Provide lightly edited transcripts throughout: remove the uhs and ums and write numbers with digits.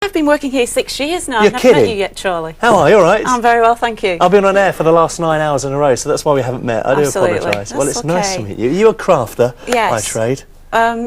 I've been working here 6 years now. You're I've never kidding? met you yet, Charlie. How are you? All right? I'm very well, thank you. I've been on air for the last 9 hours in a row, so that's why we haven't met. I do Absolutely. apologise. Well, it's That's nice to okay. meet you. You're a crafter Yes. by trade.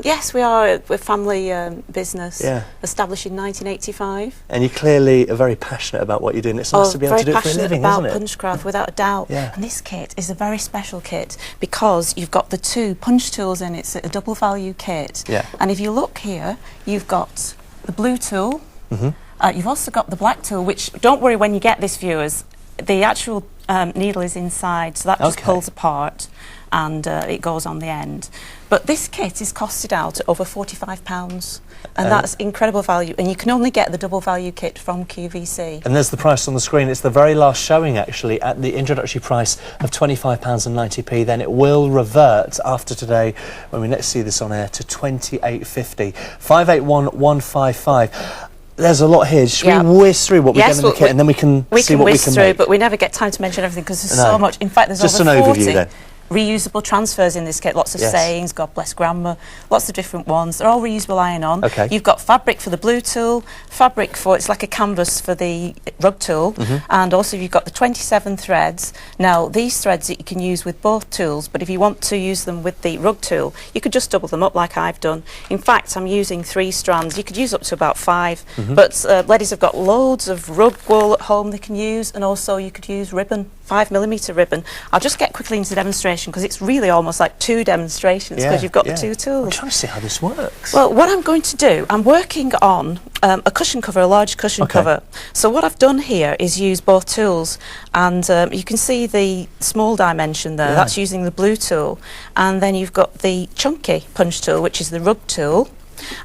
Yes, we are. We're a family business, Yeah. established in 1985. And you clearly are very passionate about what you're doing. It's nice to be able to do it for a living, about isn't it? punchcraft, without a doubt. Yeah. And this kit is a very special kit because you've got the 2 punch tools in it. It's a double value kit. Yeah. And if you look here, you've got the blue tool. Mm-hmm. You've also got the black tool, which, don't worry when you get this, viewers, the actual needle is inside, so that just pulls apart and it goes on the end. But this kit is costed out at over £45, and that's incredible value. And you can only get the double value kit from QVC. And there's the price on the screen. It's the very last showing, actually, at the introductory price of £25.90. Then it will revert after today, when we next see this on air, to £28.50. 581155. There's a lot here. Should we whiz through what we get in the kit, and then we can see what we can make? But we never get time to mention everything because there's so much. In fact, there's just over an 40 overview then. reusable transfers in this kit. Lots of sayings, God bless Grandma, lots of different ones. They're all reusable iron-on. Okay. You've got fabric for the blue tool, fabric for, it's like a canvas for the rug tool, and also you've got the 27 threads. Now, these threads that you can use with both tools, but if you want to use them with the rug tool, you could just double them up like I've done. In fact, I'm using 3 strands. You could use up to about 5, but ladies have got loads of rug wool at home they can use, and also you could use ribbon, 5mm ribbon. I'll just get quickly into the demonstration because it's really almost like 2 demonstrations because you've got the 2 tools. I'm trying to see how this works. Well, what I'm going to do, I'm working on a cushion cover, a large cushion cover. So what I've done here is use both tools, and you can see the small dimension there. That's using the blue tool, and then you've got the chunky punch tool, which is the rug tool,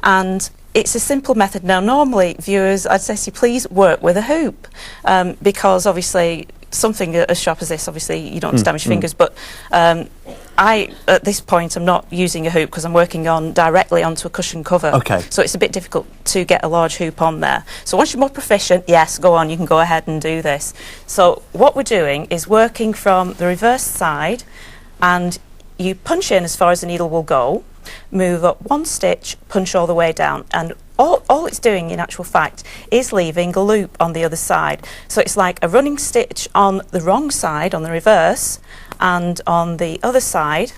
and it's a simple method. Now, normally, viewers, I'd say please work with a hoop because obviously something as sharp as this, obviously you don't want to damage your fingers, but at this point, I'm not using a hoop because I'm working on directly onto a cushion cover. Okay. So it's a bit difficult to get a large hoop on there. So once you're more proficient, yes, go on, you can go ahead and do this. So what we're doing is working from the reverse side, and you punch in as far as the needle will go, move up 1 stitch, punch all the way down, and all it's doing in actual fact is leaving a loop on the other side. So it's like a running stitch on the wrong side, on the reverse, and on the other side.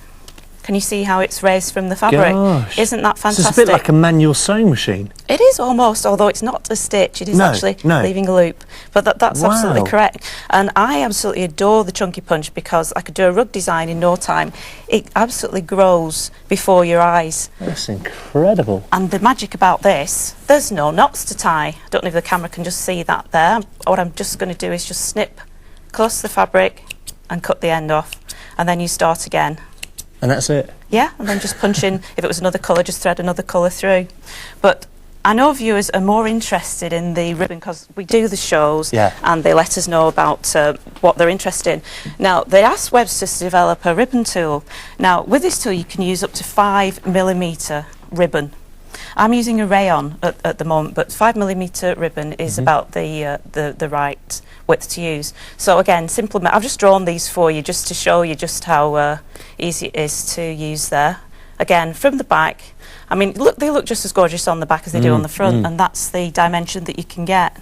Can you see how it's raised from the fabric? Gosh. Isn't that fantastic? So it's a bit like a manual sewing machine. It is almost, although it's not a stitch, it is actually leaving a loop. But that's absolutely correct. And I absolutely adore the chunky punch because I could do a rug design in no time. It absolutely grows before your eyes. That's incredible. And the magic about this, there's no knots to tie. I don't know if the camera can just see that there. What I'm just going to do is just snip across the fabric and cut the end off. And then you start again. And that's it? Yeah, and then just punch in. If it was another colour, just thread another colour through. But I know viewers are more interested in the ribbon because we do the shows and they let us know about what they're interested in. Now, they asked Webster to develop a ribbon tool. Now, with this tool, you can use up to 5mm ribbon. I'm using a rayon at the moment, but 5mm ribbon is about the right width to use. So again, simple. I've just drawn these for you just to show you just how easy it is to use there. Again, from the back, I mean, look, they look just as gorgeous on the back as they do on the front, and that's the dimension that you can get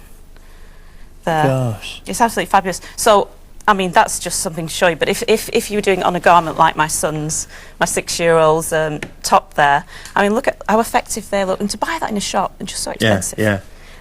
there. Gosh. It's absolutely fabulous. So, I mean, that's just something to show you, but if you were doing it on a garment like my son's, my 6-year-old's top there, I mean, look at how effective they look, and to buy that in a shop is just so expensive. Yeah.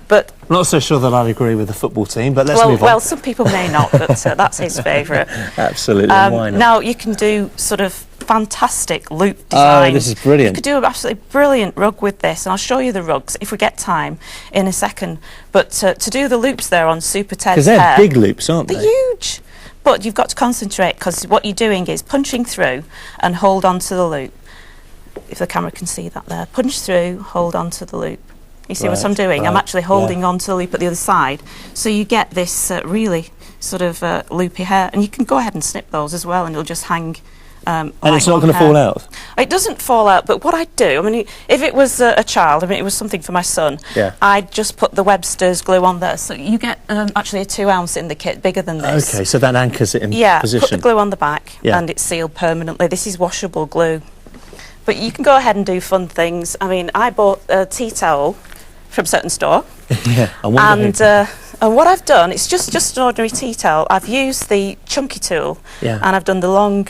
But I'm not so sure that I'd agree with the football team, but let's move on. Well, some people may not, but that's his favourite. Absolutely, why not? Now, you can do sort of fantastic loop designs. Oh, this is brilliant. You could do an absolutely brilliant rug with this, and I'll show you the rugs if we get time in a second. But to do the loops there on Super Ted's hair... Because they're big loops, aren't they? They're huge. But you've got to concentrate because what you're doing is punching through and hold on to the loop. If the camera can see that there. Punch through, hold on to the loop. You see what I'm doing? I'm actually holding on to the loop at the other side. So you get this really sort of loopy hair. And you can go ahead and snip those as well, and it'll just hang and it's not going to fall out? It doesn't fall out, but what I'd do, I mean, if it was a child, I mean, it was something for my son, I'd just put the Webster's glue on there. So you get actually a 2-ounce in the kit, bigger than this. Okay, so that anchors it in position. Put the glue on the back, and it's sealed permanently. This is washable glue. But you can go ahead and do fun things. I mean, I bought a tea towel from a certain store. Yeah, I wonder and what I've done, it's just an ordinary tea towel. I've used the chunky tool, and I've done the long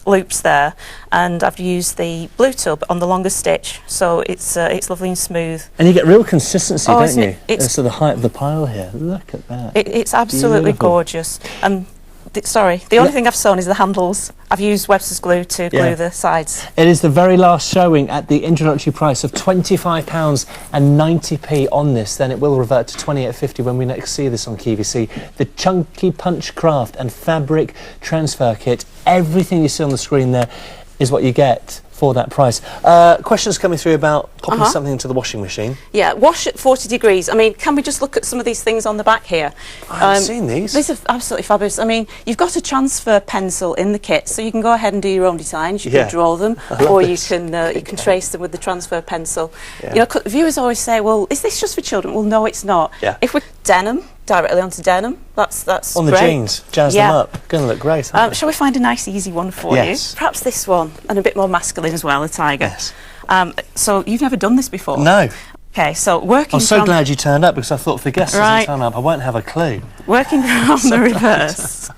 loops there, and I've used the blue tool but on the longer stitch, so it's lovely and smooth. And you get real consistency, don't you? It's so the height of the pile here. Look at that. It's absolutely gorgeous. Sorry, the only thing I've sewn is the handles. I've used Webster's glue to glue the sides. It is the very last showing at the introductory price of £25.90 on this. Then it will revert to £28.50 when we next see this on QVC. The Chunky Punch Craft and Fabric Transfer Kit. Everything you see on the screen there is what you get for that price. Questions coming through about popping something into the washing machine. Yeah, wash at 40 degrees. I mean, can we just look at some of these things on the back here? I haven't seen these. These are absolutely fabulous. I mean, you've got a transfer pencil in the kit, so you can go ahead and do your own designs. You can draw them, or you can trace them with the transfer pencil. You know, viewers always say, well, is this just for children? Well, no, it's not. If we denim, directly onto denim, that's on great. The jeans, jazz them up. Going to look great, aren't they? Shall we find a nice easy one for you? Perhaps this one, and a bit more masculine as well, a tiger. So you've never done this before? No. Okay, so working I'm so glad you turned up, because I thought if the guest doesn't turn up, I won't have a clue. Working from the reverse.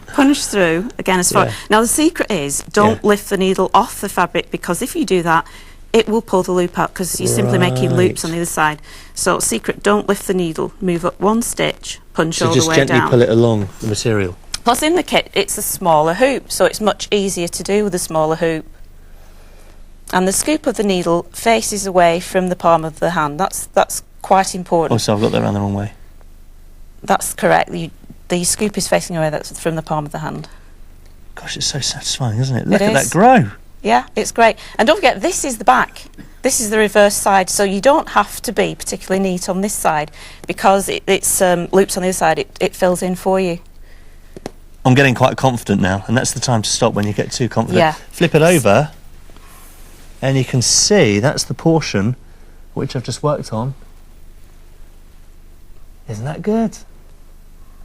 Punch through, again, as far... Now, the secret is, don't lift the needle off the fabric, because if you do that, it will pull the loop out, because you're simply making loops on the other side. So, secret, don't lift the needle. Move up one stitch, punch all the way down. So just gently pull it along the material. Plus, in the kit, it's a smaller hoop, so it's much easier to do with a smaller hoop. And the scoop of the needle faces away from the palm of the hand. That's quite important. Oh, so I've got that around the wrong way. That's correct. The scoop is facing away from the palm of the hand. Gosh, it's so satisfying, isn't it? Look at that grow. Yeah, it's great. And don't forget, this is the back. This is the reverse side, so you don't have to be particularly neat on this side, because it's loops on the other side. It fills in for you. I'm getting quite confident now, and that's the time to stop when you get too confident. Yeah. Flip it over, and you can see that's the portion which I've just worked on. Isn't that good?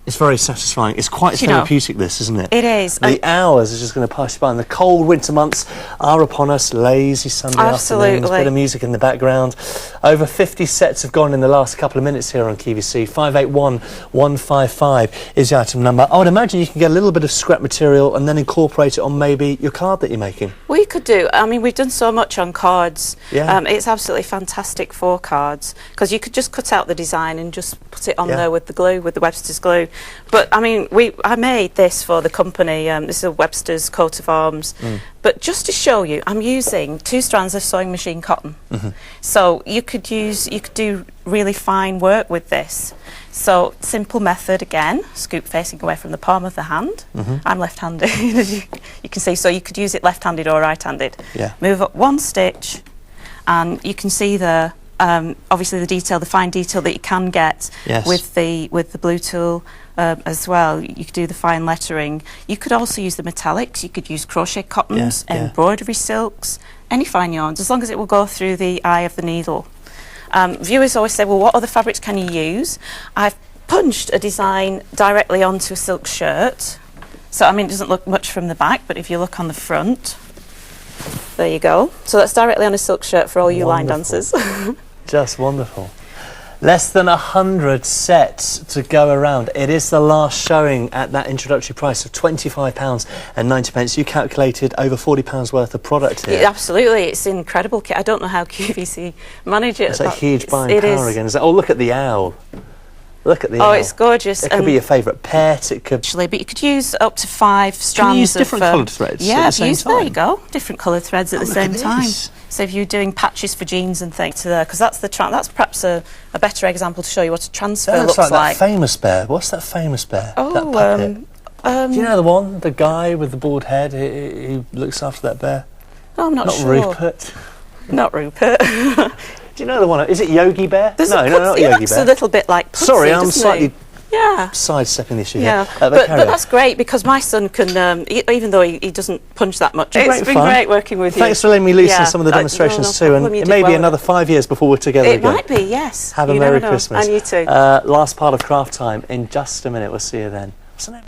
It's very satisfying. It's quite therapeutic, this, isn't it? It is. The hours are just going to pass you by, and the cold winter months are upon us. Lazy Sunday afternoons, bit of music in the background. Over 50 sets have gone in the last couple of minutes here on QVC. 581155 is the item number. I would imagine you can get a little bit of scrap material and then incorporate it on maybe your card that you're making. We could do. I mean, we've done so much on cards. It's absolutely fantastic for cards, because you could just cut out the design and just put it on there with the glue, with the Webster's glue. But I mean, I made this for the company. This is a Webster's coat of arms. But just to show you, I'm using 2 strands of sewing machine cotton. So you could do really fine work with this. So simple method again, scoop facing away from the palm of the hand. I'm left-handed, as you can see. So you could use it left-handed or right-handed. Move up one stitch, and you can see there. Obviously, the fine detail that you can get with the blue tool as well. You could do the fine lettering. You could also use the metallics. You could use crochet cottons, embroidery silks, any fine yarns, as long as it will go through the eye of the needle. Viewers always say, well, what other fabrics can you use? I've punched a design directly onto a silk shirt. So, I mean, it doesn't look much from the back, but if you look on the front, there you go. So that's directly on a silk shirt for all you line dancers. Just wonderful. Less than 100 sets to go around. It is the last showing at that introductory price of £25.90. You calculated over £40 worth of product here. Absolutely, it's an incredible kit. I don't know how QVC manage it. It's a huge buying power again. Oh, look at the owl. Look at the owl. It's gorgeous. It could be your favourite pet. It could actually, but you could use up to 5 strands. Can you use different coloured threads at the same time? There you go. Different coloured threads at the same time. So if you're doing patches for jeans and things, because that's perhaps a better example to show you what a transfer looks like. That famous bear. What's that famous bear? Oh, that puppet. Do you know the one? The guy with the bald head who looks after that bear? Oh, I'm not sure. Not Rupert. Not Rupert. Do you know the one? Is it Yogi Bear? No, not Yogi Bear. It's a little bit like Pudsey, sorry, I'm slightly Yeah. sidestepping the issue here. But that's great because my son can, even though he doesn't punch that much, it's been great working with you. Thanks for letting me loose in some of the demonstrations too, and it may be another 5 years before we're together again. It might be, yes. Have a Merry Christmas. And you too. Last part of craft time in just a minute. We'll see you then. What's the name?